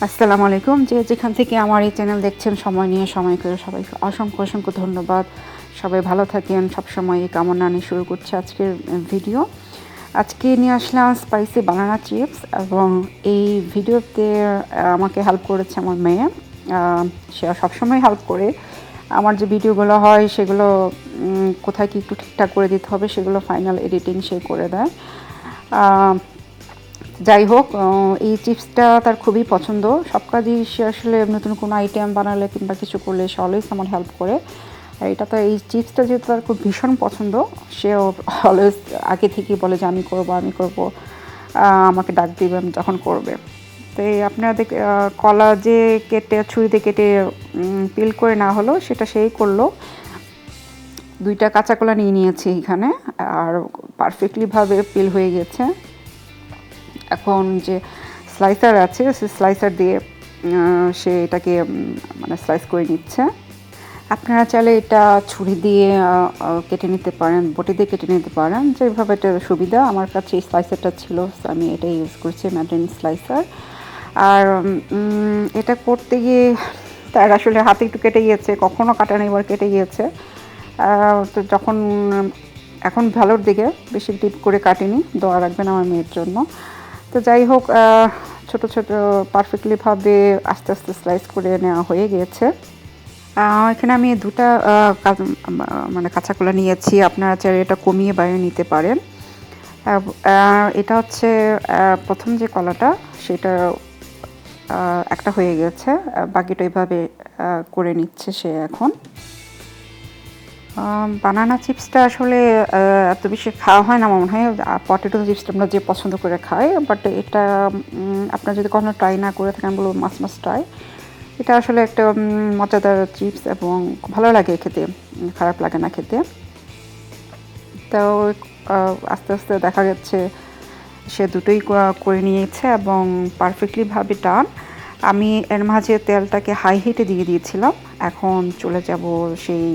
আসসালামু আলাইকুম। যেখান থেকে আমার এই চ্যানেল দেখছেন সময় নিয়ে সময় করে সবাইকে অসংখ্য ধন্যবাদ। সবাই ভালো থাকেন সবসময় এই কামনা নিয়ে শুরু করছি আজকের ভিডিও। আজকে নিয়ে আসলাম স্পাইসি বানানা চিপস এবং এই ভিডিওতে আমাকে হেল্প করেছে আমার মেয়ে। সে সবসময় হেল্প করে। আমার যে ভিডিওগুলো হয় সেগুলো কোথায় কি একটু ঠিকঠাক করে দিতে হবে সেগুলো ফাইনাল এডিটিং সে করে দেয়। যাই হোক, এই চিপসটা তার খুবই পছন্দ। সব কাজেই সে আসলে নতুন কোনো আইটেম বানালে কিংবা কিছু করলে সে অলওয়েজ আমার হেল্প করে। আর এটা তো এই চিপসটা যেহেতু তার খুব ভীষণ পছন্দ, সে অলওয়েজ আগে থেকেই বলে যে আমি করব, আমাকে ডাক দিবেন যখন করবে। তো এই আপনারা কলা যে কেটে ছুরিতে কেটে পিল করে না হলো সেটা সেই করলো। 2টা কাঁচা কলা নিয়ে নিয়েছি এখানে, আর পারফেক্টলিভাবে পিল হয়ে গেছে। এখন যে স্লাইসার আছে সে স্লাইসার দিয়ে সে এটাকে মানে স্লাইস করে নিচ্ছে। আপনারা চাইলে এটা ছুরি দিয়ে কেটে নিতে পারেন, বটি দিয়ে কেটে নিতে পারেন, যেভাবে এটা সুবিধা। আমার কাছে এই স্লাইসারটা ছিল, আমি এটাই ইউজ করছি, ম্যাডেন স্লাইসার। আর এটা করতে গিয়ে তার আসলে হাতে একটু কেটে গিয়েছে, কখনও কাটা নেই, এবার কেটে গিয়েছে। তো যখন এখন ভালোর দিকে, বেশি ডিপ করে কাটিনি, দোয়া রাখবেন আমার মেয়ের জন্য। তো যাই হোক, ছোট ছোট পারফেক্টলিভাবে আস্তে আস্তে স্লাইস করে নেওয়া হয়ে গিয়েছে। এখানে আমি 2টা মানে কাঁচা কলা নিয়েছি। আপনারা চাইলে এটা কমিয়ে বাইরে নিতে পারেন। এটা হচ্ছে প্রথম যে কলাটা, সেটা একটা হয়ে গেছে, বাকিটা এইভাবে করে নিচ্ছে সে এখন। বানানা চিপসটা আসলে এত বেশি খাওয়া হয় না মনে হয়। পটেটো চিপসটা আমরা যে পছন্দ করে খাই, বাট এটা আপনারা যদি কখনো ট্রাই না করে থাকেন বলবো মাস্ট ট্রাই। এটা আসলে একটা মজাদার চিপস এবং ভালো লাগে খেতে, খারাপ লাগে না খেতে। তো আস্তে আস্তে দেখা যাচ্ছে সে দুটোই করে নিয়েছে এবং পারফেক্টলিভাবে ডান। আমি এর মাঝে তেলটাকে হাই হিটে দিয়ে দিয়েছিলাম। এখন চলে যাব সেই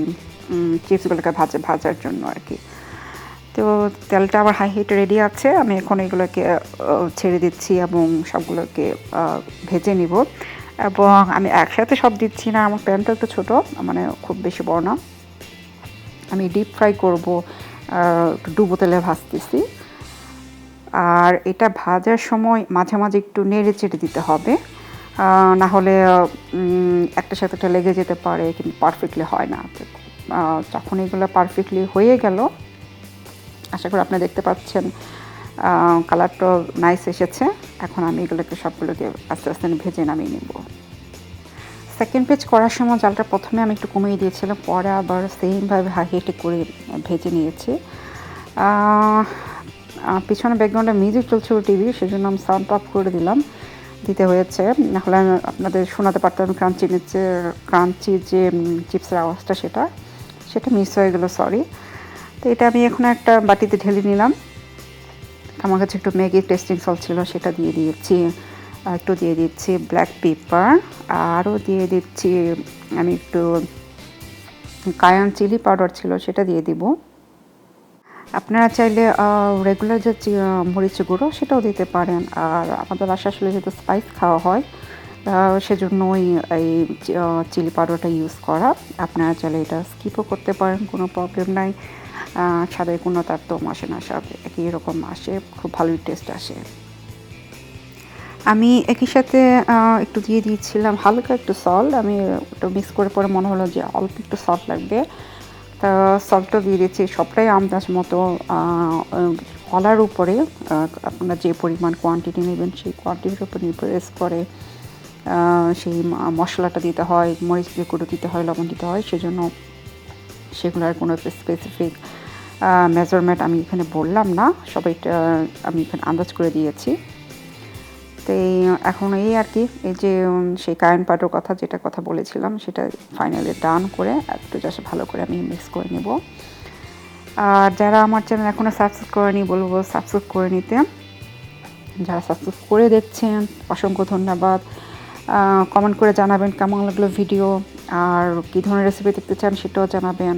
চিপসগুলোকে ভাজার জন্য আর কি। তো তেলটা আমার হাই হিটে রেডি আছে। আমি এখন এগুলোকে ছেড়ে দিচ্ছি এবং সবগুলোকে ভেজে নিব। এবং আমি একসাথে সব দিচ্ছি না, আমার প্যানটা একটু ছোটো, মানে খুব বেশি বড় না। আমি ডিপ ফ্রাই করব, ডুবো তেলে ভাজতেছি। আর এটা ভাজার সময় মাঝে মাঝে একটু নেড়ে চেড়ে দিতে হবে, না হলে একটার সাথে একটা লেগে যেতে পারে, কিন্তু পারফেক্টলি হয় না। যখন এগুলো পারফেক্টলি হয়ে গেল, আশা করি আপনারা দেখতে পাচ্ছেন কালারটা নাইস এসেছে। এখন আমি এগুলোকে সবগুলোকে আস্তে আস্তে ভেজে নামিয়ে নেব। সেকেন্ড পেজ করার সময় জালটা প্রথমে আমি একটু কমিয়ে দিয়েছিলাম, পরে আবার সেমভাবে হাই হিটে করে ভেজে নিয়েছি। পিছনে ব্যাকগ্রাউন্ডে মিউজিক চলছিল টিভি, সেজন্য আমি সাউন্ড অফ করে দিতে হয়েছে, নাহলে আমি আপনাদের শোনাতে পারতাম ক্রাঞ্চি যে চিপসের আওয়াজটা, সেটা মিস হয়ে গেল, সরি। তো এটা আমি এখন একটা বাটিতে ঢেলে নিলাম। আমার কাছে একটু ম্যাগি টেস্টিং সল্ট ছিল, সেটা দিয়ে দিয়েছি। একটু দিয়ে দিচ্ছি ব্ল্যাক পেপার, আরও দিয়ে দিচ্ছি আমি একটু কায়ান চিলি পাউডার ছিল, সেটা দিয়ে দিব। আপনারা চাইলে রেগুলার যে মরিচ গুঁড়ো সেটাও দিতে পারেন। আর আমাদের বাসায় আসলে যেহেতু স্পাইস খাওয়া হয়, সেজন্যই এই চিলি পাউডারটা ইউজ করা। আপনারা চাইলে এটা স্কিপও করতে পারেন, কোনো প্রবলেম নাই। স্বাদের কোনো তারতম্য আসে না, সব একই রকম আসে, খুব ভালোই টেস্ট আসে। আমি একই সাথে একটু দিয়ে দিয়েছিলাম হালকা একটু সল্ট। আমি ওটা মিক্স করে পরে মনে হলো যে অল্প একটু সল্ট লাগবে, তা সল্টও দিয়ে দিচ্ছি। সবটাই আন্দাজ মতো। কলার উপরে আপনারা যে পরিমাণ কোয়ান্টিটি নেবেন সেই কোয়ান্টিটির উপর নির্ভর করে সেই মশলাটা দিতে হয়, মরিচ গুঁড়ো দিতে হয়, লবণ দিতে হয়। সেজন্য সেগুলোর কোনো স্পেসিফিক মেজারমেন্ট আমি এখানে বললাম না, সবাইটা আমি এখানে আন্দাজ করে দিয়েছি। তো এখন এই আর কি, এই যে সেই কারেন্ট পাউডার যেটা কথা বলেছিলাম, সেটা ফাইনালি ডান করে একটু জাস্ট ভালো করে আমি মিক্স করে নেব। আর যারা আমার চ্যানেল এখনও সাবস্ক্রাইব করেনি বলবো সাবস্ক্রাইব করে নিতে। যারা সাবস্ক্রাইব করে দেখছেন অসংখ্য ধন্যবাদ। কমেন্ট করে জানাবেন কেমন লাগলো ভিডিও, আর কী ধরনের রেসিপি দেখতে চান সেটাও জানাবেন।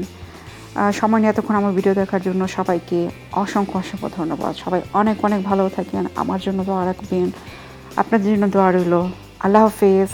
সময় নিয়ে এতক্ষণ আমার ভিডিও দেখার জন্য সবাইকে অসংখ্য ধন্যবাদ। সবাই অনেক ভালো থাকেন, আমার জন্য দোয়া রাখবেন, আপনাদের জন্য দোয়া রইল। আল্লাহ হাফেজ।